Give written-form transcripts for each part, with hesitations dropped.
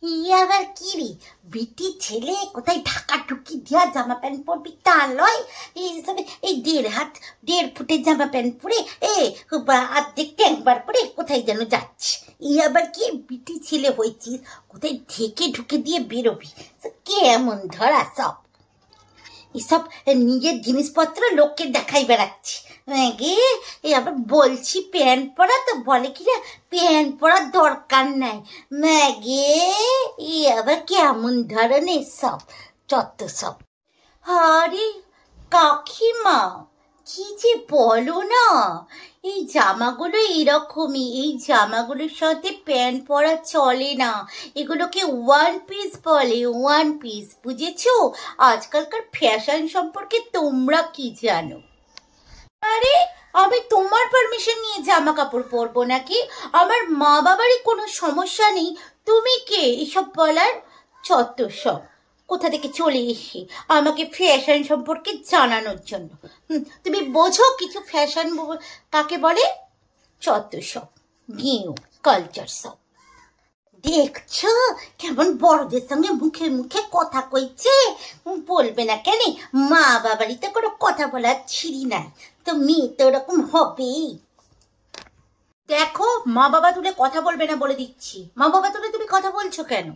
ই আবার কি রে, বিটি ছেলে কোথায় ঢাকা ঢুকি দিয়া জামা প্যান্ট পরবি তা লয়। এই 1.5 ফুটের জামা প্যান্ট পরে অর্ধেক ট্যাঙ্কবার পরে কোথায় যেন যাচ্ছে। ই আবার কি বিটি ছেলে হয়েছিস, কোথায় ঢেকে ঢুকে দিয়ে বেরোবি? কেমন ধরা সব, এসব নিজের জিনিসপত্র লোককে দেখাই বেড়াচ্ছি। গে আবার বলছি প্যান্ট পরা, তো বলে কি না প্যান্ট পরার দরকার নাই। ম্যাগে আবার কেমন ধরনের সব চত্ব সব। আরে কাকিমা, কি যে বলো না, এই জামাগুলো এরকমই, এই জামাগুলোর সাথে প্যান্ট পরা চলে না, এগুলোকে ওয়ান পিস বলে, ওয়ান পিস, বুঝেছো? আজকালকার ফ্যাশন সম্পর্কে তোমরা কি জানো? আরে আমি তোমার পারমিশন নিয়ে জামা কাপড় পরবো নাকি? আমার মা বাবারই কোনো সমস্যা নেই, তুমি কে এসব বলার? চত্ব সব, কোথা থেকে চলে এসে আমাকে ফ্যাশন সম্পর্কে জানানোর জন্য। তুমি বোঝো কিছু ফ্যাশন কাকে বলে? চত্ব সব, গেঁয়ো কালচার সব। দেখছো কেমন বড়দের সঙ্গে মুখে মুখে কথা কইছে? বলবে না কেন? মা বাবারই তো কোনো কথা বলার ছিঁড়ি নাই, তো মেয়ে তো ওরকম হবেই। দেখো, মা বাবা তুলে কথা বলবে না বলে দিচ্ছি। মা বাবা তুলে তুমি কথা বলছো কেন?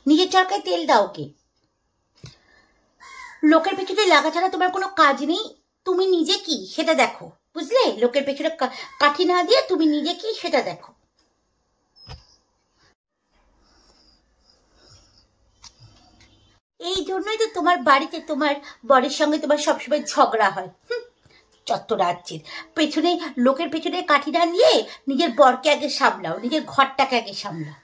নিজের চরকায় তেল দাও কে? লোকের পেছনে লাগা ছাড়া তোমার কোনো কাজ নেই। তুমি নিজে কি সেটা দেখো, বুঝলে? লোকের পেছনে কাঠি না দিয়ে তুমি নিজে কি সেটা দেখো। এই জন্যই তো তোমার বাড়িতে তোমার বরের সঙ্গে তোমার সবসময় ঝগড়া হয়। চত্ব রাজ্যের পেছনে, লোকের পেছনে কাঠি না নিয়ে নিজের বরকে আগে সামলাও, নিজের ঘরটাকে আগে সামলাও।